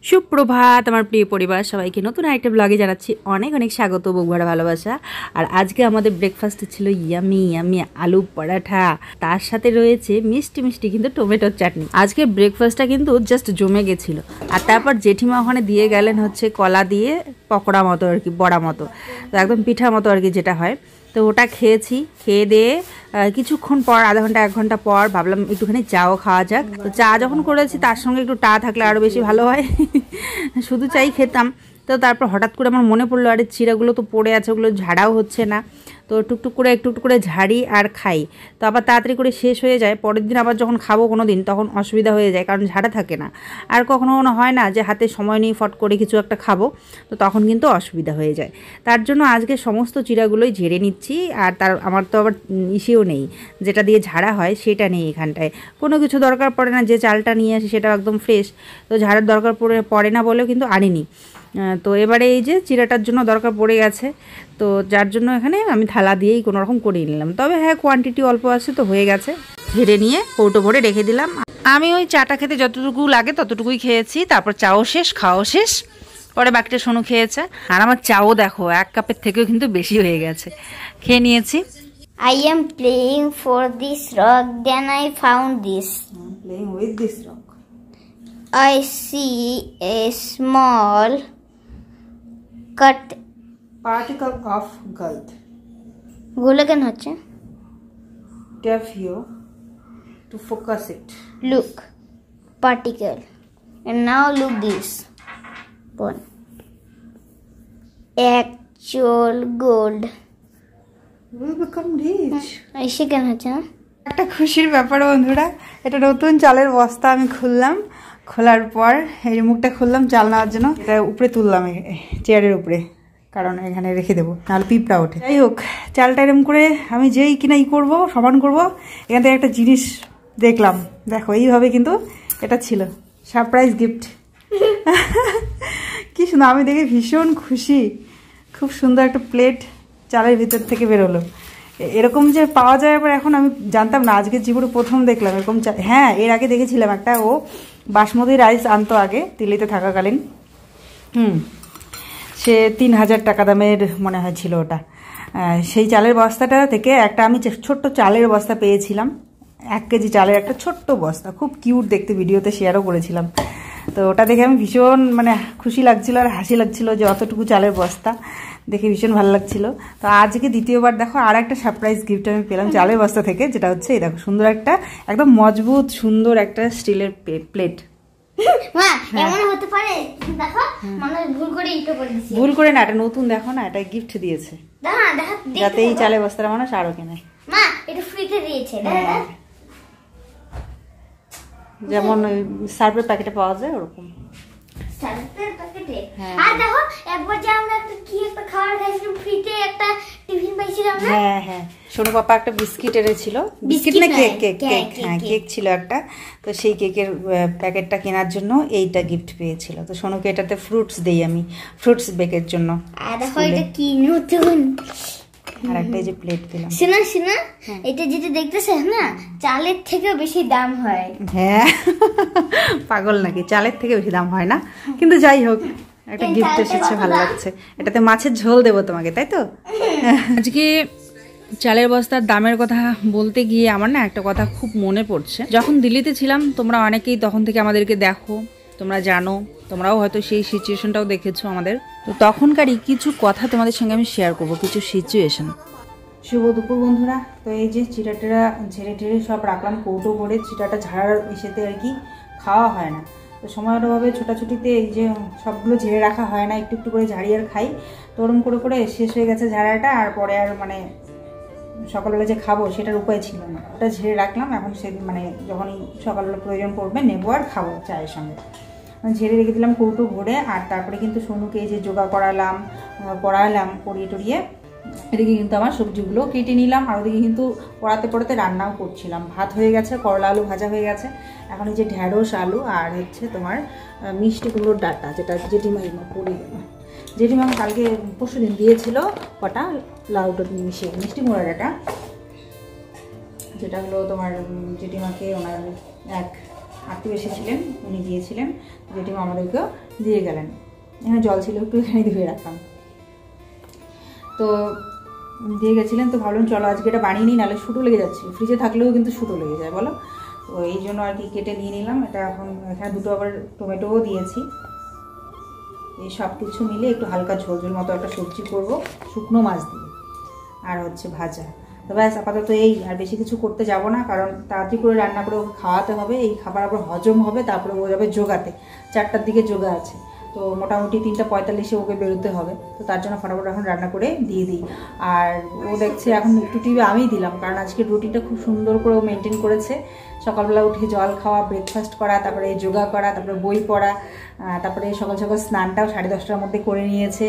সুপ্রভাত আমার প্রিয় পরিবার সবাইকে নতুন একটা ব্লগে জানাচ্ছি অনেক অনেক স্বাগত বুকভরা ভালোবাসা। আর আজকে আমাদের ব্রেকফাস্টে ছিল ইয়ামি ইয়ামি আলু পরাঠা, তার সাথে রয়েছে মিষ্টি মিষ্টি কিন্তু টমেটোর চাটনি। আজকে ব্রেকফাস্টটা কিন্তু জাস্ট জমে গেছিলো। আর তারপর জেঠিমা ওখানে দিয়ে গেলেন হচ্ছে কলা দিয়ে পকোড়া মতো আর কি, বড়া মতো, তো একদম পিঠা মতো আর কি যেটা হয়। তো ওটা খেয়েছি, খেয়ে দিয়ে কিছুক্ষণ পর আধা ঘন্টা 1 ঘন্টা পর ভাবলাম একটুখানি চাও খাওয়া যাক। তো চা যখন করেছি তার সঙ্গে একটু টা থাকলে আরও বেশি ভালো হয়। শুধু চাই খেতাম। তো তারপর হঠাৎ করে আমার মনে পড়লো আরে চিড়াগুলো তো পড়ে আছে, ওগুলো ঝাড়াও হচ্ছে না। তো টুকটুক করে একটু করে ঝাড়ি আর খাই, তো আবার তাড়াতাড়ি করে শেষ হয়ে যায়। পরের দিন আবার যখন খাবো কোনো দিন তখন অসুবিধা হয়ে যায়, কারণ ঝাড়া থাকে না। আর কখনো কখনো হয় না যে হাতে সময় নেই ফট করে কিছু একটা খাবো, তো তখন কিন্তু অসুবিধা হয়ে যায়। তার জন্য আজকে সমস্ত চিড়াগুলোই ঝেড়ে নিচ্ছি। আর আমার তো আবার ইসেও নেই, যেটা দিয়ে ঝাড়া হয় সেটা নেই এখানটায়। কোনো কিছু দরকার পড়ে না, যে চালটা নিয়ে আসি সেটা একদম ফ্রেশ, তো ঝাড়ার দরকার পড়ে না বলেও কিন্তু আনিনি। তো এবারে এই যে চিড়াটার জন্য দরকার পড়ে গেছে, তো যার জন্য এখানে আমি থালা দিয়েই কোনো রকম করিয়ে নিলাম। তবে হ্যাঁ, কোয়ান্টিটি অল্প আছে তো হয়ে গেছে। ঝেড়ে নিয়ে কৌটো ভরে রেখে দিলাম। আমি ওই চাটা খেতে যতটুকু লাগে ততটুকুই খেয়েছি, তারপর চাও শেষ, খাওয়াও শেষ, পরে বাকিটা সোনু খেয়েছে। আর আমার চাও দেখো 1 কাপের থেকেও কিন্তু বেশি হয়ে গেছে, খেয়ে নিয়েছি। I am playing for this rock, then I found this. Playing with this rock. I see a small cut Particle of gold. গোলা কেন হচ্ছে? Tap here to focus it. Look, particle. And now look this one. Actual gold. Will become rich. এসে কেন হচ্ছে না? একটা খুশির ব্যাপার বন্ধুরা, এটা নতুন চালের বস্তা আমি খুললাম। খোলার পর এই যে মুখটা খুললাম চাল নেওয়ার জন্য, এটা উপরে তুললাম চেয়ারের উপরে, কারণ এখানে রেখে দেবো নাহলে পিঁপড়া ওঠে। যাই হোক, চালটা এরম করে আমি যেই কিনা করবো সমান করবো, এখান থেকে একটা জিনিস দেখলাম। দেখো এইভাবে কিন্তু এটা ছিল সারপ্রাইজ গিফট। কি সুন্দর, আমি দেখে ভীষণ খুশি। খুব সুন্দর একটা প্লেট চালের ভিতর থেকে বেরোলো। এরকম যে পাওয়া যায় আবার এখন আমি জানতাম না, আজকে জীবনে প্রথম দেখলাম এরকম। হ্যাঁ, এর আগে দেখেছিলাম একটা, ও বাসমতি রাইস আনতো আগে দিল্লিতে থাকাকালীন। সে 3000 টাকা দামের মনে হয় ছিল ওটা। সেই চালের বস্তাটা থেকে একটা আমি ছোট্ট চালের বস্তা পেয়েছিলাম, 1 কেজি চালের একটা ছোট্ট বস্তা, খুব কিউট দেখতে, ভিডিওতে শেয়ারও করেছিলাম। তো ওটা দেখে আমি ভীষণ খুশি লাগছিল আর হাসি লাগছিল যে অতটুকু চালের বস্তা দেখে ভীষণ ভালো লাগছিল। তো আজকে দ্বিতীয়বার দেখো আর একটা সারপ্রাইজ গিফট আমি পেলাম চালের বস্তা থেকে, যেটা হচ্ছে এই দেখো সুন্দর একটা একদম মজবুত সুন্দর একটা স্টিলের প্লেট। ভুল করে না, এটা নতুন দেখো না, এটা গিফট দিয়েছে যাতে এই চালের বস্তাটা মানুষ আরো কেনে। যেমন সার্ভের প্যাকেটে পাওয়া যায় ওরকম। হ্যাঁ হ্যাঁ, সোনু পাপা একটা বিস্কিট এনেছিল, বিস্কিট না কেক, হ্যাঁ কেক ছিল একটা। তো সেই কেকের প্যাকেটটা কেনার জন্য এইটা গিফট পেয়েছিল। তো সোনুকে এটাতে ফ্রুটস দেই আমি, ফ্রুটস বেকের জন্য। আর একটা এই যে প্লেট দিলাম। শোনা এটা যেটা দেখতেছে না, চালের থেকেও বেশি দাম হয়। হ্যাঁ, পাগল নাকি, চালের থেকে বেশি দাম হয় না, কিন্তু যাই হোক একটা গিফট এসেছে, ভালো লাগছে। এটাতে মাছের ঝোল দেবো তোমাকে, তাই তো? আজকে চালের বস্তার দামের কথা বলতে গিয়ে আমার না একটা কথা খুব মনে পড়ছে। যখন দিল্লিতে ছিলাম তোমরা অনেকেই তখন থেকে আমাদেরকে দেখো, তোমরা জানো, তোমরাও হয়তো সেই সিচুয়েশনটাও দেখেছো আমাদের। তো তখনকারই কিছু কথা তোমাদের সঙ্গে আমি শেয়ার করবো, কিছু সিচুয়েশন। শুভ দুপুর বন্ধুরা। তো এই যে চিড়াটা ঝেড়ে ঝেড়ে সব রাখলাম কৌটো করে, চিড়াটা ঝাড়ার ইসেতে আর কি খাওয়া হয় না, তো সময়ের অভাবে ছোটাছুটিতে এই যে সবগুলো ঝেড়ে রাখা হয় না, একটু একটু করে ঝাড়ি আর খাই। তো ওরম করে করে শেষ হয়ে গেছে ঝাড়াটা, আর পরে আর সকালবেলা যে খাবো সেটার উপায় ছিল না। ওটা ঝেড়ে রাখলাম, এখন সে যখনই সকালবেলা প্রয়োজন পড়বে নেবো আর খাবো চায়ের সঙ্গে। ঝেড়ে রেখে দিলাম কৌটো ভরে। আর তারপরে কিন্তু সোনুকে এই যে যোগা পড়ালাম, পড়িয়ে টড়িয়ে এদিকে কিন্তু আমার সবজিগুলো কেটে নিলাম। আর ওদিকে কিন্তু পড়াতে রান্নাও করছিলাম। ভাত হয়ে গেছে, করলা আলু ভাজা হয়ে গেছে। এখন এই যে ঢ্যাঁড়স আলু আর হচ্ছে তোমার মিষ্টি কুমড়োর ডাঁটা, যেটা জেঠিমা পড়ে গেল। জেঠিমা কালকে পরশুদিন দিয়েছিল কটা লাউ মিশিয়ে মিষ্টি কুমড়োর ডাঁটা, যেটা হলো তোমার জেঠিমাকে ওনার এক আত্মীয় এসেছিলেন, উনি দিয়েছিলেন, জেঠিমা আমাদেরকেও দিয়ে গেলেন। এখানে জল ছিল, একটু এখানে ধুয়ে রাখতাম, তো দিয়ে গেছিলেন। তো ভাবলাম চলো আজকে এটা বানিয়ে নিই, নাহলে শুটো লেগে যাচ্ছিল, ফ্রিজে থাকলেও কিন্তু শুটো লেগে যায় বলো। তো এই জন্য আর কি কেটে নিয়ে নিলাম এটা। এখন এখানে দুটো আবার টমেটোও দিয়েছি। এই সব কিছু মিলে একটু হালকা ঝোল ঝোল মতো একটা সবজি করবো শুকনো মাছ দিয়ে, আর হচ্ছে ভাজা। তো ব্যাস আপাতত এই, আর বেশি কিছু করতে যাব না, কারণ তাড়াতাড়ি করে রান্না করে ওকে খাওয়াতে হবে, এই খাবার আবার হজম হবে, তারপরে ও যাবে যোগাতে, 4টার দিকে যোগা আছে। তো মোটামুটি 3:45-এ ওকে বেরোতে হবে, তো তার জন্য ফটাফট এখন রান্না করে দিয়ে দিই। আর ও দেখছে এখন একটু টিভি আমিই দিলাম, কারণ আজকে রুটিনটা খুব সুন্দর করে ও মেনটেন করেছে। সকালবেলা উঠে জল খাওয়া, ব্রেকফাস্ট করা, তারপরে যোগা করা, তারপরে বই পড়া, তারপরে সকাল সকাল স্নানটাও 10:30টার মধ্যে করে নিয়েছে।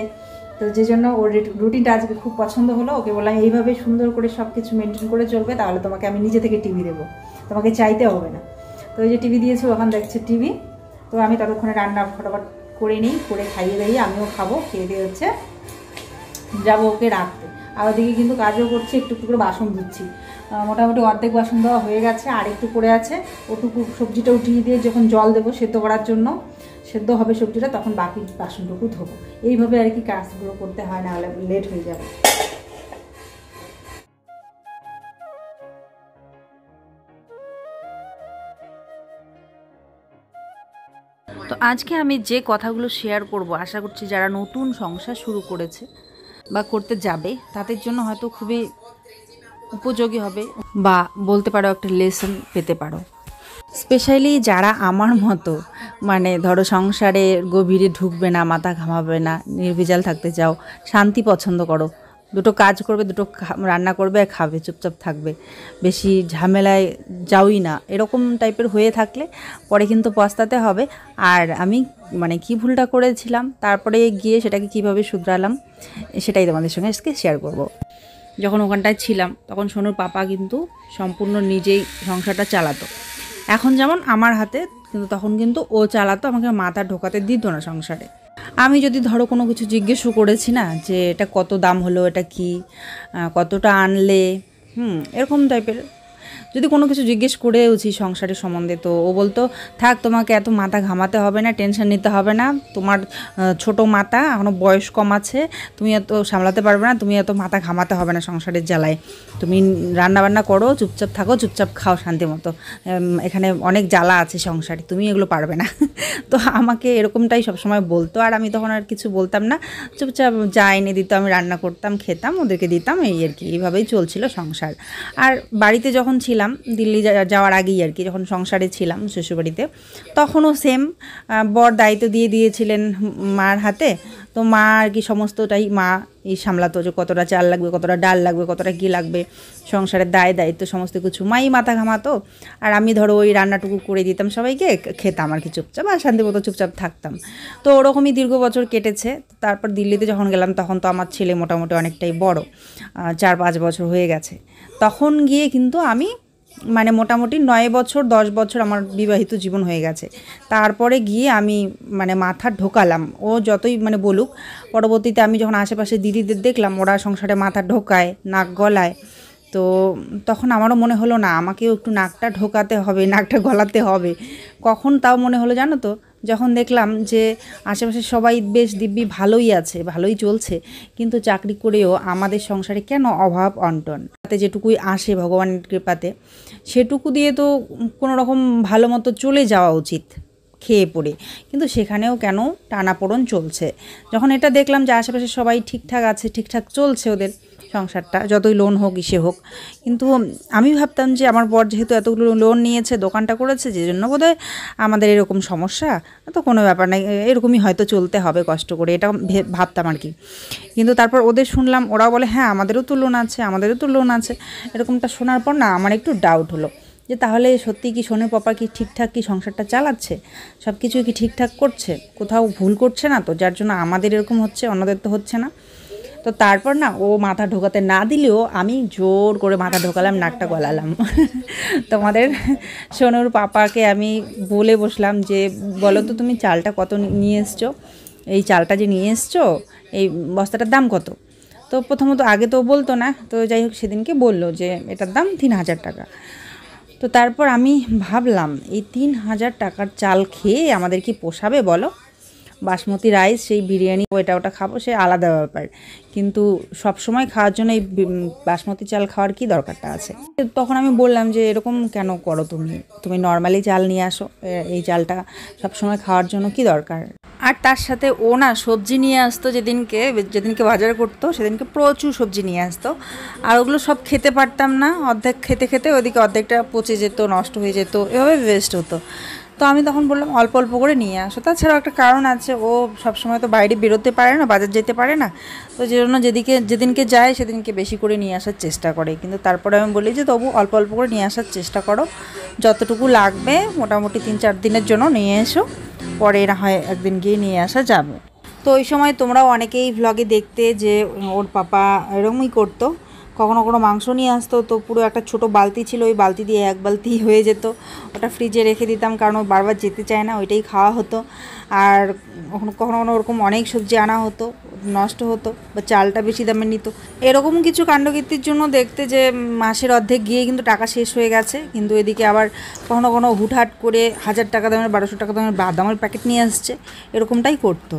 তো যে জন্য ওর রুটিনটা আজকে খুব পছন্দ হলো। ওকে বললাম এইভাবে সুন্দর করে সব কিছু মেনটেন করে চলবে, তাহলে তোমাকে আমি নিজে থেকে টিভি দেবো, তোমাকে চাইতে হবে না। তো ওই যে টিভি দিয়েছে, ওখান দেখছে টিভি। তো আমি ততক্ষণে রান্না ফটাফট করে নিই, করে খাইয়ে দাইয়ে আমিও খাবো, খেয়ে দিয়ে হচ্ছে যাবো ওকে রাখতে। আর ওদিকে কিন্তু কাজও করছি, একটু একটু করে বাসন ধুচ্ছি। মোটামুটি অর্ধেক বাসন দেওয়া হয়ে গেছে, আর একটু পড়ে আছে। ওটুকু সবজিটা উঠিয়ে দিয়ে যখন জল দেবো সেদ্ধ করার জন্য, সেদ্ধ হবে সবজিটা, তখন বাকি বাসনটুকু ধোবো। এইভাবে আর কি কাজগুলো করতে হয়, না হলে লেট হয়ে যাবে। তো আজকে আমি যে কথাগুলো শেয়ার করব, আশা করছি যারা নতুন সংসার শুরু করেছে বা করতে যাবে তাদের জন্য হয়তো খুবই উপযোগী হবে, বা বলতে পারো একটা লেসন পেতে পারো। স্পেশালি যারা আমার মতো, মানে ধরো সংসারে গভীরে ঢুকবে না, মাথা ঘামাবে না, নির্ভেজাল থাকতে চাও, শান্তি পছন্দ করো, দুটো কাজ করবে, দুটো রান্না করবে আর খাবে, চুপচাপ থাকবে, বেশি ঝামেলায় যাওই না, এরকম টাইপের হয়ে থাকলে পরে কিন্তু পস্তাতে হবে। আর আমি মানে কি ভুলটা করেছিলাম, তারপরে গিয়ে সেটাকে কিভাবে শুধরালাম, সেটাই তোমাদের সঙ্গে আজকে শেয়ার করব। যখন ওখানটায় ছিলাম তখন সোনুর পাপা কিন্তু সম্পূর্ণ নিজেই সংসারটা চালাতো। এখন যেমন আমার হাতে, কিন্তু তখন কিন্তু ও চালাতো, আমাকে মাথা ঢোকাতে দিত না সংসারে। আমি যদি ধরো কোনো কিছু জিজ্ঞেসও করেছি না, যে এটা কত দাম হলো, এটা কি, কতটা আনলে, এরকম টাইপের যদি কোনো কিছু জিজ্ঞেস করেওছি সংসারের সম্বন্ধে, তো ও বলতো থাক, তোমাকে এত মাথা ঘামাতে হবে না, টেনশন নিতে হবে না, তোমার ছোট মাথা, এখনও বয়স কম আছে, তুমি এত সামলাতে পারবে না, তুমি এত মাথা ঘামাতে হবে না সংসারের জ্বালায়, তুমি রান্নাবান্না করো, চুপচাপ থাকো, চুপচাপ খাও শান্তি মতো, এখানে অনেক জ্বালা আছে সংসারে, তুমি এগুলো পারবে না। তো আমাকে এরকমটাই সবসময় বলতো, আর আমি তখন আর কিছু বলতাম না, চুপচাপ যা এনে দিত আমি রান্না করতাম, খেতাম, ওদেরকে দিতাম, এই আর কি, এইভাবেই চলছিল সংসার। আর বাড়িতে যখন ছিলাম, দিল্লি যাওয়ার আগেই আর কি, যখন সংসারে ছিলাম শ্বশুরবাড়িতে, তখনও সেম বর দায়িত্ব দিয়ে দিয়েছিলেন মার হাতে। তো মা আর কি সমস্তটাই মা এই সামলাতো, যে কতটা চাল লাগবে, কতটা ডাল লাগবে, কতটা কী লাগবে, সংসারের দায়িত্ব সমস্ত কিছু মাই মাথা ঘামাতো। আর আমি ধরো ওই রান্নাটুকু করে দিতাম সবাইকে, খেতাম আর কি চুপচাপ, আর শান্তি মতো চুপচাপ থাকতাম। তো ওরকমই দীর্ঘ বছর কেটেছে। তারপর দিল্লিতে যখন গেলাম, তখন তো আমার ছেলে মোটামুটি অনেকটাই বড়, 4-5 বছর হয়ে গেছে। তখন গিয়ে কিন্তু আমি মানে মোটামুটি 9 বছর 10 বছর আমার বিবাহিত জীবন হয়ে গেছে। তারপরে গিয়ে আমি মানে মাথা ঢোকালাম, ও যতই মানে বলুক। পরবর্তীতে আমি যখন আশেপাশে দিদিদের দেখলাম ওরা সংসারে মাথা ঢোকায়, নাক গলায়, তো তখন আমারও মনে হলো না, আমাকেও একটু নাকটা ঢোকাতে হবে, নাকটা গলাতে হবে। কখন তাও মনে হলো জানো তো, যখন দেখলাম যে আশেপাশে সবাই বেশ দিব্যি ভালোই আছে, ভালোই চলছে, কিন্তু চাকরি করেও আমাদের সংসারে কেন অভাব অনটন, তাতে যেটুকুই আসে ভগবানের কৃপাতে, সেটুকু দিয়ে তো কোনো রকম ভালো মতো চলে যাওয়া উচিত খেয়ে পড়ে, কিন্তু সেখানেও কেন টানাপোড়ন চলছে। যখন এটা দেখলাম যে আশেপাশে সবাই ঠিকঠাক আছে, ঠিকঠাক চলছে ওদের সংসারটা, যতই লোন হোক ইসে হোক, কিন্তু আমি ভাবতাম যে আমার বর যেহেতু এতগুলো লোন নিয়েছে, দোকানটা করেছে, যে জন্য বোধহয় আমাদের এরকম সমস্যা, তো কোনো ব্যাপার নাই, এরকমই হয়তো চলতে হবে কষ্ট করে, এটা ভাবতাম আর কি। কিন্তু তারপর ওদের শুনলাম, ওরাও বলে হ্যাঁ আমাদেরও তো লোন আছে, আমাদেরও তো লোন আছে। এরকমটা শোনার পর না আমার একটু ডাউট হলো, যে তাহলে সত্যি কি সোনুর পাপা কি ঠিকঠাক কি সংসারটা চালাচ্ছে, সব কিছুই কি ঠিকঠাক করছে, কোথাও ভুল করছে না তো, যার জন্য আমাদের এরকম হচ্ছে, অন্যদের তো হচ্ছে না। তো তারপর না ও মাথা ঢোকাতে না দিলেও আমি জোর করে মাথা ঢোকালাম, নাকটা গলালাম। তোমাদের সোনুর পাপাকে আমি বলে বসলাম যে বলো তো তুমি চালটা কত নিয়ে এসছো, এই চালটা যে নিয়ে এসছো, এই বস্তাটার দাম কত। তো প্রথমত আগে তো বলতো না, তো যাই হোক সেদিনকে বললো যে এটার দাম 3000 টাকা। তো তারপর আমি ভাবলাম এই 3000 টাকার চাল খেয়ে আমাদের কি পোষাবে বলো? বাসমতি রাইস, সেই বিরিয়ানি, ওটা ওটা খাবো, সে আলাদা ব্যাপার, কিন্তু সব সময় খাওয়ার জন্য এই বাসমতি চাল খাওয়ার কি দরকারটা আছে? তখন আমি বললাম যে এরকম কেন করো, তুমি নর্মালি চাল নিয়ে আসো, এই চালটা সব সময় খাওয়ার জন্য কি দরকার? আর তার সাথে ও না সবজি নিয়ে আসতো, যেদিনকে বাজার করতো সেদিনকে প্রচুর সবজি নিয়ে আসতো, আর ওগুলো সব খেতে পারতাম না, অর্ধেক খেতে খেতে ওদিকে অর্ধেকটা পচে যেত, নষ্ট হয়ে যেত, এভাবে ওয়েস্ট হতো। তো আমি তখন বললাম অল্প অল্প করে নিয়ে আসো। তাছাড়াও একটা কারণ আছে, ও সবসময় তো বাইরে বেরোতে পারে না, বাজার যেতে পারে না, তো যে জন্য যেদিনকে যায় সেদিনকে বেশি করে নিয়ে আসার চেষ্টা করে। কিন্তু তারপরে আমি বলি যে তবু অল্প অল্প করে নিয়ে আসার চেষ্টা করো, যতটুকু লাগবে মোটামুটি 3-4 দিনের জন্য নিয়ে এসো, পরে না হয় একদিন গিয়ে নিয়ে আসা যাবে। তো ওই সময় তোমরাও অনেকেই ভ্লগে দেখতে যে ওর পাপা এরকমই করতো, কখনো কোনো মাংস নিয়ে আসতো তো পুরো একটা ছোট বালতি ছিল, ওই বালতি দিয়ে 1 বালতি হয়ে যেত, ওটা ফ্রিজে রেখে দিতাম কারণ ও বারবার যেতে চায় না, ওইটাই খাওয়া হতো। আর কখনো কখনো ওরকম অনেক সবজি আনা হতো, নষ্ট হতো, বা চালটা বেশি দামে নিত, এরকম কিছু কাণ্ডকীর্তির জন্য দেখতে যে মাসের অর্ধেক গিয়ে কিন্তু টাকা শেষ হয়ে গেছে, কিন্তু এদিকে আবার কখনো কখনো হুটহাট করে 1000 টাকা দামের 1200 টাকা দামের বাদামের প্যাকেট নিয়ে আসছে, এরকমটাই করতো।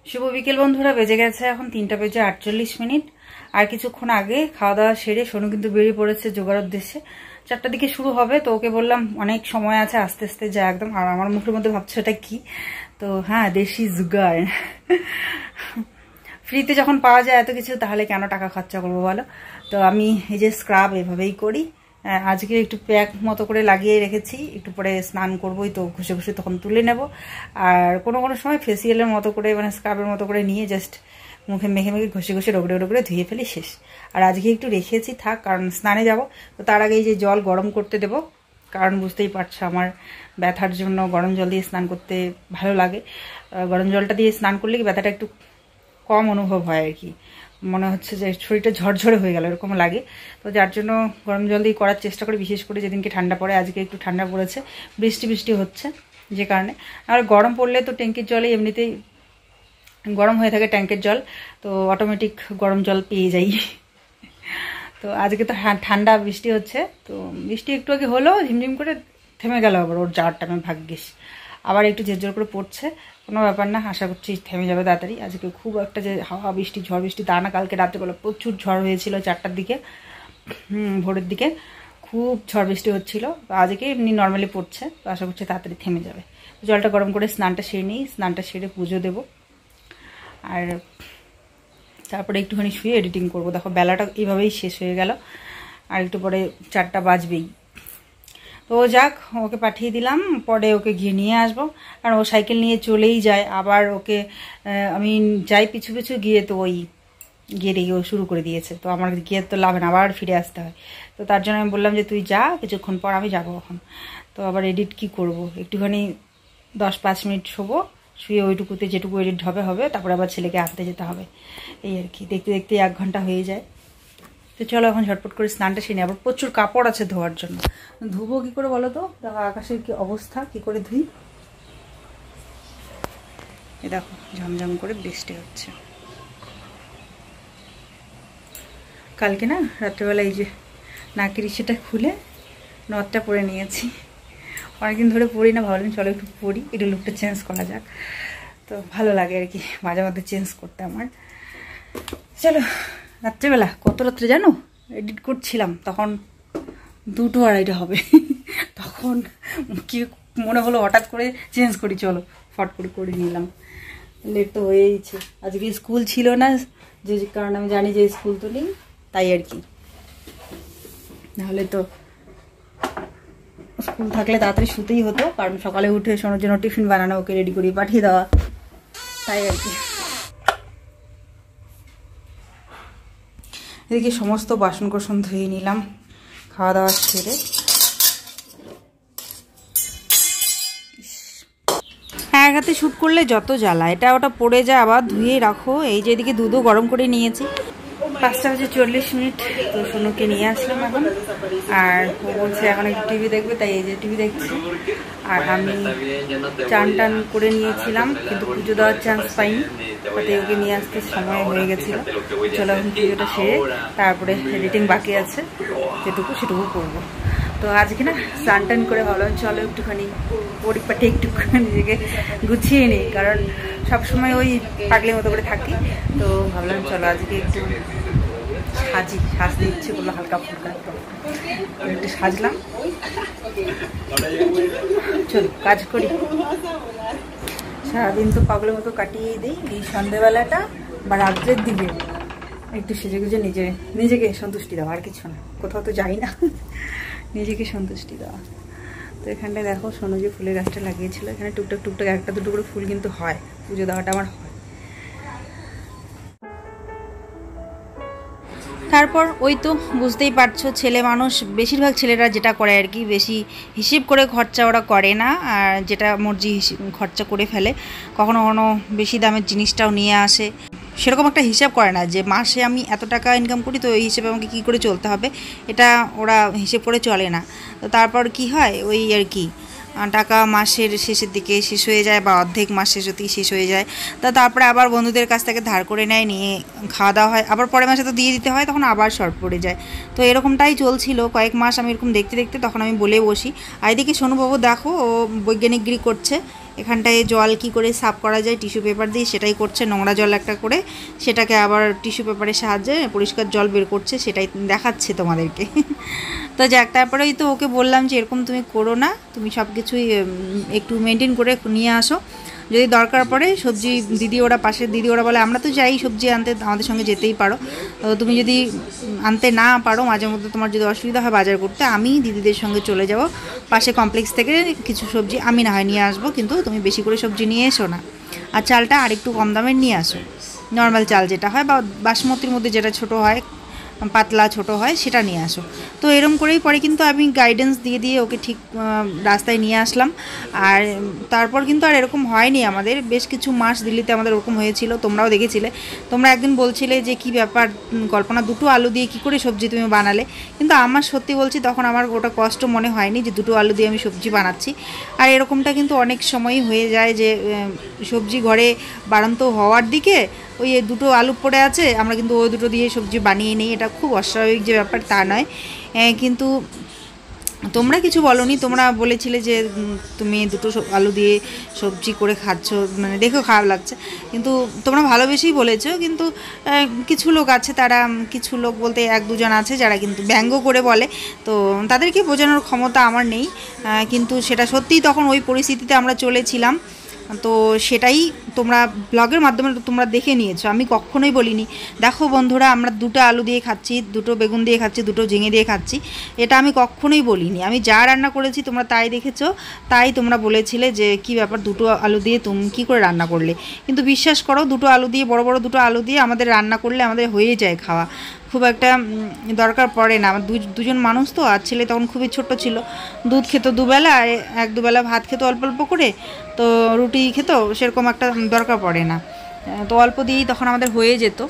শুভ বিকেল বন্ধুরা, বেজে গেছে এখন 3টা বেজে 48 মিনিট। আর কিছুক্ষণ আগে খাওয়া দাওয়া সেরে সোনু কিন্তু বেরিয়ে পড়েছে জোগাড় উদ্দেশ্যে, 4টার দিকে শুরু হবে। তো ওকে বললাম অনেক সময় আছে, আস্তে আস্তে যা একদম। আর আমার মুখের মধ্যে ভাবছে এটা কি, তো হ্যাঁ, দেশি জোগাড়। ফ্রিতে যখন পাওয়া যায় এত কিছু, তাহলে কেন টাকা খরচা করবো বলো? তো আমি এই যে স্ক্রাব এভাবেই করি, আজকে একটু প্যাক মতো করে লাগিয়ে রেখেছি, একটু পরে স্নান করবোই, তো ঘষে ঘষে তখন তুলে নেব। আর কোনো কোনো সময় ফেসিয়ালের মতো করে, মানে স্ক্রাবের মতো করে নিয়ে জাস্ট মুখে মেখে মেখে ঘষে ঘষে রগড়ে রগড়ে ধুয়ে ফেলি, শেষ। আর আজকে একটু রেখেছি থাক, কারণ স্নানে যাব, তো তার আগে এই যে জল গরম করতে দেব, কারণ বুঝতেই পারছো আমার ব্যথার জন্য গরম জল দিয়ে স্নান করতে ভালো লাগে। গরম জলটা দিয়ে স্নান করলে কি ব্যথাটা একটু কম অনুভব হয় আর কি, মনে হচ্ছে যে শরীরটা ঝরঝরে হয়ে গেল এরকম লাগে। তো যার জন্য গরম জল দিয়ে করার চেষ্টা করি, বিশেষ করে যেদিনকে ঠান্ডা পড়ে। আজকে একটু ঠান্ডা পড়েছে, বৃষ্টি বৃষ্টি হচ্ছে যে কারণে। আর গরম পড়লে তো ট্যাঙ্কির জলে এমনিতেই গরম হয়ে থাকে, ট্যাঙ্কের জল, তো অটোমেটিক গরম জল পেয়ে যাই। তো আজকে তো ঠান্ডা বৃষ্টি হচ্ছে, তো বৃষ্টি একটু আগে হলো, ঝিমঝিম করে থেমে গেল আবার, ওর যাওয়ার টাইমে ভাগ্যিস। আবার একটু ঝেরঝর করে পড়ছে, কোনো ব্যাপার না, আশা করছি থেমে যাবে তাড়াতাড়ি। আজকে খুব একটা যে হাওয়া বৃষ্টি ঝড় বৃষ্টি তা না, কালকে রাত্রেবেলা প্রচুর ঝড় হয়েছিল 4টার দিকে, ভোরের দিকে খুব ঝড় বৃষ্টি হচ্ছিল। তো আজকে এমনি নর্মালি পড়ছে, তো আশা করছি তাড়াতাড়ি থেমে যাবে। জলটা গরম করে স্নানটা সেরে নিই, স্নানটা সেরে পুজো দেবো, আর তারপরে একটুখানি শুয়ে এডিটিং করব। দেখো বেলাটা এইভাবেই শেষ হয়ে গেল, আর একটু পরে 4টা বাজবেই। তো যাক, ওকে পাঠিয়ে দিলাম, পরে ওকে গিয়ে নিয়ে আসবো, কারণ ও সাইকেল নিয়ে চলেই যায়। আবার ওকে আমি যাই পিছু পিছু গিয়ে, তো ওই গিয়ে রেগে ও শুরু করে দিয়েছে, তো আমার গিয়ে তো লাভ না, আবার ফিরে আসতে হয়। তো তার জন্য আমি বললাম যে তুই যা, কিছুক্ষণ পর আমি যাবো এখন। তো আবার এডিট কি করব, একটুখানি 10-5 মিনিট শোবো, শুয়ে ওইটুকুতে যেটুকু এডিট হবে, তারপরে আবার ছেলেকে আনতে যেতে হবে, এই আর কি। দেখতে দেখতে 1 ঘন্টা হয়ে যায়। তো চলো এখন ঝটপট করে স্নানটা সেরে, আবার প্রচুর কাপড় আছে ধোয়ার জন্য। ধুবো কি করে বলো তো? দেখো আকাশের কি অবস্থা, কি করে ধুই। এ দেখো ঝমঝম করে বৃষ্টি হচ্ছে। কালকে না রাত্রেবেলা এই যে নাকের সেটা খুলে নথটা পরে নিয়েছি, অনেকদিন ধরে পরি না, ভাবলাম চলো একটু পরি, একটু লুকটা চেঞ্জ করা যাক। তো ভালো লাগে আর কি মাঝে মধ্যে চেঞ্জ করতে আমার। চলো, রাত্রেবেলা কত রাত্রে জানো এডিট করছিলাম, তখন 2-2-2:30 হবে। তখন কি মনে হলো হঠাৎ করে চেঞ্জ করি, চলো ফট করে নিলাম। লেট তো হয়েইছে, আজকে স্কুল ছিল না, যে কারণে আমি জানি যে স্কুল তো নেই, তাই আর কি। নাহলে তো স্কুল থাকলে তাড়াতাড়ি শুতেই হতো, কারণ সকালে উঠে সোনার জন্য টিফিন বানানো, ওকে রেডি করে পাঠিয়ে দেওয়া, তাই আর কি। এদিকে সমস্ত বাসন কোসন ধুয়ে নিলাম খাওয়া দাওয়া সেরে। এক হাতে শ্যুট করলে যত জ্বালা, এটা ওটা পড়ে যায়, আবার ধুয়ে রাখো। এই যে এদিকে দুধও গরম করে নিয়েছি, 5:40 তো সোনুকে নিয়ে আসলাম এখন, আর ও বলছে এখন একটু টিভি দেখবে, তাই এই যে টিভি দেখছি। আর আমি চান করে নিয়েছিলাম, কিন্তু পুজো দেওয়ার চান্স পাইনি, তাতে ওকে নিয়ে আসতে সময় হয়ে গেছিলো। চলো এখন পুজোটা সেরে তারপরে এডিটিং বাকি আছে, যেটুকু সেটুকু করবো। তো তো আজকে না স্নান টান করে ভাবলাম চলো একটুখানি পরিপাটে একটুখানি নিজেকে গুছিয়ে নিই, কারণ সবসময় ওই পাগলের মতো করে থাকি। তো ভাবলাম চলো আজকে একটু সাজতে ইচ্ছে করলো, হালকা ফুলকা একটু সাজলাম। চলো কাজ করি, সারাদিন তো পাগলের মতো কাটিয়েই দিই। এই সন্ধ্যেবেলাটা বা রাত্রের দিকে একটু সেজে গুজে নিজেকে সন্তুষ্টি দেওয়া, আর কিছু না। কোথাও তো যাই না, নিজেকে সন্তুষ্টি দেওয়া। তো এখানটায় দেখো সোনু যে ফুলের গাছটা লাগিয়েছিল, এখানে টুকটাক টুকটাক একটা দুটো করে ফুল কিন্তু হয়, পুজো দেওয়াটা আমার হয়। তারপর ওই তো বুঝতেই পারছো, ছেলে মানুষ, বেশিরভাগ ছেলেরা যেটা করে আর কি, বেশি হিসেব করে খরচা ওরা করে না, আর যেটা মর্জি খরচা করে ফেলে। কখনো কখনো বেশি দামের জিনিসটাও নিয়ে আসে, সেরকম একটা হিসাব করে না যে মাসে আমি এত টাকা ইনকাম করি তো এই হিসেবে আমাকে কী করে চলতে হবে, এটা ওরা হিসেব করে চলে না। তো তারপর কি হয়, ওই আর কি টাকা মাসের শেষের দিকে শেষ হয়ে যায় বা অর্ধেক মাস শেষের শেষ হয়ে যায়। তারপরে আবার বন্ধুদের কাছ থেকে ধার করে নেয়, নিয়ে খাওয়া দাওয়া হয়, আবার পরের মাসে তো দিয়ে দিতে হয়, তখন আবার শর্ট পড়ে যায়। তো এরকমটাই চলছিল কয়েক মাস। আমি এরকম দেখতে দেখতে তখন আমি বলে বসি, আর এদিকে সোনুবাবু দেখো ও বৈজ্ঞানিকগিরি করছে, এখানটায় জল কি করে সাফ করা যায় টিস্যু পেপার দিয়ে সেটাই করছে। নোংরা জল একটা করে সেটাকে আবার টিস্যু পেপারের সাহায্যে পরিষ্কার জল বের করছে, সেটাই দেখাচ্ছে তোমাদেরকে। তো যাক, তারপরেই তো ওকে বললাম যে এরকম তুমি করো না, তুমি সব কিছুই একটু মেনটেন করে নিয়ে আসো। যদি দরকার পড়ে সবজি দিদি ওরা, পাশের দিদি ওরা বলে আমরা তো যাই সবজি আনতে, আমাদের সঙ্গে যেতেই পারো। তো তুমি যদি আনতে না পারো, মাঝে মধ্যে তোমার যদি অসুবিধা হয় বাজার করতে, আমি দিদিদের সঙ্গে চলে যাব পাশে কমপ্লেক্স থেকে কিছু সবজি আমি না হয় নিয়ে আসবো, কিন্তু তুমি বেশি করে সবজি নিয়ে এসো না, আর চালটা আরেকটু কম দামের নিয়ে আসো। নর্মাল চাল যেটা হয় বা বাসমতির মধ্যে যেটা ছোটো হয়, পাতলা ছোট হয়, সেটা নিয়ে আসো। তো এরম করেই পরে কিন্তু আমি গাইডেন্স দিয়ে দিয়ে ওকে ঠিক রাস্তায় নিয়ে আসলাম। আর তারপর কিন্তু আর এরকম হয়নি আমাদের, বেশ কিছু মাস দিল্লিতে আমাদের ওরকম হয়েছিল, তোমরাও দেখেছিলে। তোমরা একদিন বলছিলে যে কি ব্যাপার কল্পনা, দুটো আলু দিয়ে কি করে সবজি তুমি বানালে, কিন্তু আমার সত্যি বলছি তখন আমার ওটা কষ্ট মনে হয়নি যে দুটো আলু দিয়ে আমি সবজি বানাচ্ছি। আর এরকমটা কিন্তু অনেক সময়ই হয়ে যায় যে সবজি ঘরে বাড়ন্ত হওয়ার দিকে ওই দুটো আলু পড়ে আছে, আমরা কিন্তু ওই দুটো দিয়ে সবজি বানিয়ে নিই। এটা খুব অস্বাভাবিক যে ব্যাপার তা নয়, কিন্তু তোমরা কিছু বলোনি, তোমরা বলেছিলে যে তুমি দুটো আলু দিয়ে সবজি করে খাচ্ছ, মানে দেখেও খারাপ লাগছে, কিন্তু তোমরা ভালোবেসেই বলেছো। কিন্তু কিছু লোক আছে, তারা কিছু লোক বলতে এক দুজন আছে যারা কিন্তু ব্যঙ্গ করে বলে, তো তাদেরকে বোঝানোর ক্ষমতা আমার নেই। কিন্তু সেটা সত্যিই তখন ওই পরিস্থিতিতে আমরা চলেছিলাম, তো সেটাই তোমরা ব্লগের মাধ্যমে তোমরা দেখে নিয়েছো। আমি কখনোই বলিনি দেখো বন্ধুরা আমরা দুটো আলু দিয়ে খাচ্ছি, দুটো বেগুন দিয়ে খাচ্ছি, দুটো ঝিঙে দিয়ে খাচ্ছি, এটা আমি কখনোই বলিনি। আমি যা রান্না করেছি তোমরা তাই দেখেছো, তাই তোমরা বলেছিলে যে কি ব্যাপার দুটো আলু দিয়ে তুমি কী করে রান্না করলে। কিন্তু বিশ্বাস করো, দুটো আলু দিয়ে, বড় বড় দুটো আলু দিয়ে আমাদের রান্না করলে আমাদের হয়ে যায় খাওয়া, খুব একটা দরকার পড়ে না। আমার দুজন মানুষ তো, আর ছেলে তখন খুবই ছোট ছিল, দুধ খেত দুবেলা, এক দুবেলা ভাত খেত অল্প অল্প করে, তো রুটি খেত, সেরকম একটা দরকার পড়ে না, তো অল্প দিয়েই তখন আমাদের হয়ে যেত।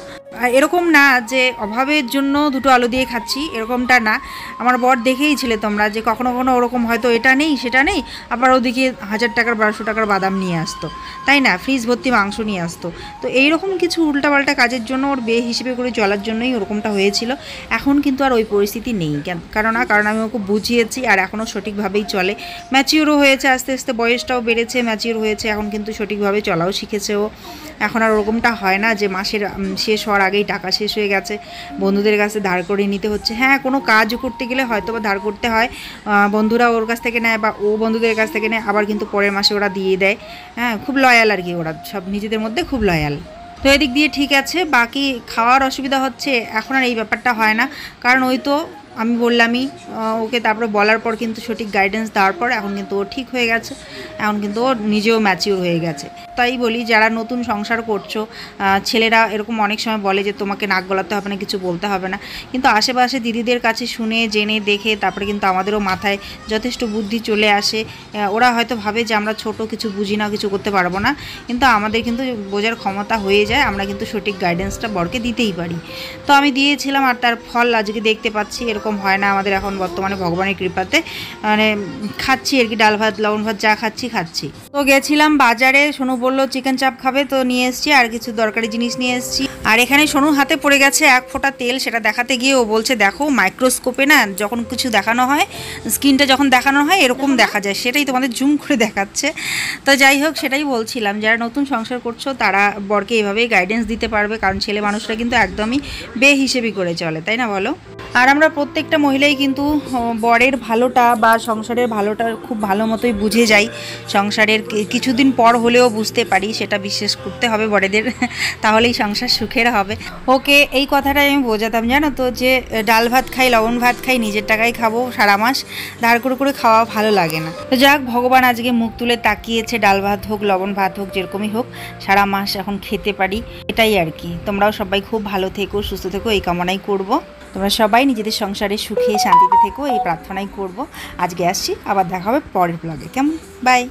আর এরকম না যে অভাবের জন্য দুটো আলু দিয়ে খাচ্ছি, এরকমটা না। আমার বর দেখেইছিলে তোমরা যে কখনো কখনো ওরকম হয়তো এটা নেই সেটা নেই, আবার ওদিকে 1000 টাকার 1200 টাকার বাদাম নিয়ে আসতো, তাই না, ফ্রিজ ভর্তি মাংস নিয়ে আসতো। তো এইরকম কিছু উল্টাপাল্টা কাজের জন্য ওর হিসেবে করে চলার জন্যই ওরকমটা হয়েছিল। এখন কিন্তু আর ওই পরিস্থিতি নেই, কারণ আমি ওকে বুঝিয়েছি, আর এখনও সঠিকভাবেই চলে। ম্যাচিওরও হয়েছে, আস্তে আস্তে বয়সটাও বেড়েছে, ম্যাচিওর হয়েছে, এখন কিন্তু সঠিকভাবে চলাও শিখেছে ও। এখন আর ওরকমটা হয় না যে মাসের শেষ হওয়ার আগেই টাকা শেষ হয়ে গেছে, বন্ধুদের কাছে ধার করে নিতে হচ্ছে। হ্যাঁ, কোনো কাজ করতে গেলে হয়তো বা ধার করতে হয়, বন্ধুরা ওর কাছ থেকে নেয় বা ও বন্ধুদের কাছ থেকে নেয়, আবার কিন্তু পরের মাসে ওরা দিয়ে দেয়। হ্যাঁ, খুব লয়াল আর কি, ওরা সব নিজেদের মধ্যে খুব লয়াল। তো এদিক দিয়ে ঠিক আছে, বাকি খাওয়ার অসুবিধা হচ্ছে এখন আর এই ব্যাপারটা হয় না, কারণ ওই তো আমি বললামই ওকে, তারপর বলার পর কিন্তু সঠিক গাইডেন্স দেওয়ার পর এখন কিন্তু ও ঠিক হয়ে গেছে, এখন কিন্তু ও নিজেও ম্যাচিওর হয়ে গেছে। তাই বলি যারা নতুন সংসার করছো, ছেলেরা এরকম অনেক সময় বলে যে তোমাকে নাক গলাতে হবে না, কিছু বলতে হবে না, কিন্তু আশেপাশে দিদিদের কাছে শুনে জেনে দেখে তারপরে কিন্তু আমাদেরও মাথায় যথেষ্ট বুদ্ধি চলে আসে। ওরা হয়তো ভাবে যে আমরা ছোট, কিছু বুঝি না, কিছু করতে পারবো না, কিন্তু আমাদের কিন্তু বোঝার ক্ষমতা হয়ে যায়, আমরা কিন্তু সঠিক গাইডেন্সটা বরকে দিতেই পারি। তো আমি দিয়েছিলাম, আর তার ফল আজকে দেখতে পাচ্ছি। এরকম হয় না আমাদের এখন বর্তমানে, ভগবানের কৃপাতে মানে খাচ্ছি আর কি, ডাল ভাত লবণ ভাত যা খাচ্ছি। তো গেছিলাম বাজারে, সোনু বললো চিকেন চাপ খাবে, তো নিয়ে এসেছি, আর কিছু দরকারি জিনিস নিয়ে এসেছি। আর এখানে সোনু হাতে পড়ে গেছে এক ফোঁটা তেল, সেটা দেখাতে গিয়ে ও বলছে দেখো মাইক্রোস্কোপে না যখন কিছু দেখানো হয়, স্কিনটা যখন দেখানো হয় এরকম দেখা যায়, সেটাই তোমাদের জুম করে দেখাচ্ছে। তো যাই হোক, সেটাই বলছিলাম, যারা নতুন সংসার করছো তারা বরকে এভাবেই গাইডেন্স দিতে পারবে, কারণ ছেলে মানুষরা কিন্তু একদমই বেহিসেবি করে চলে, তাই না বলো? আর আমরা প্রত্যেকটা মহিলাই কিন্তু বরের ভালোটা বা সংসারের ভালোটা খুব ভালো মতোই বুঝে যাই, সংসারের কিছুদিন পর হলেও বুঝতে পারি, সেটা বিশ্বাস করতে হবে বরেদের, তাহলেই সংসার সুখের হবে। ওকে এই কথাটাই আমি বোঝাতাম, জানো তো, যে ডাল ভাত খাই, লবণ ভাত খাই, নিজের টাকায় খাবো সারা মাস, ধার করে খাওয়া ভালো লাগে না। তো যাক, ভগবান আজকে মুখ তুলে তাকিয়েছে, ডাল ভাত হোক লবণ ভাত হোক যেরকমই হোক সারা মাস এখন খেতে পারি, এটাই আর কি। তোমরাও সবাই খুব ভালো থেকো, সুস্থ থেকো, এই কামনাই করব। তোমরা সবাই নিজেদের সংসারে সুখে শান্তিতে থেকো, এই প্রার্থনাই করব। আজকে আসছি, আবার দেখা হবে পরের ব্লগে। কেমন? বাই।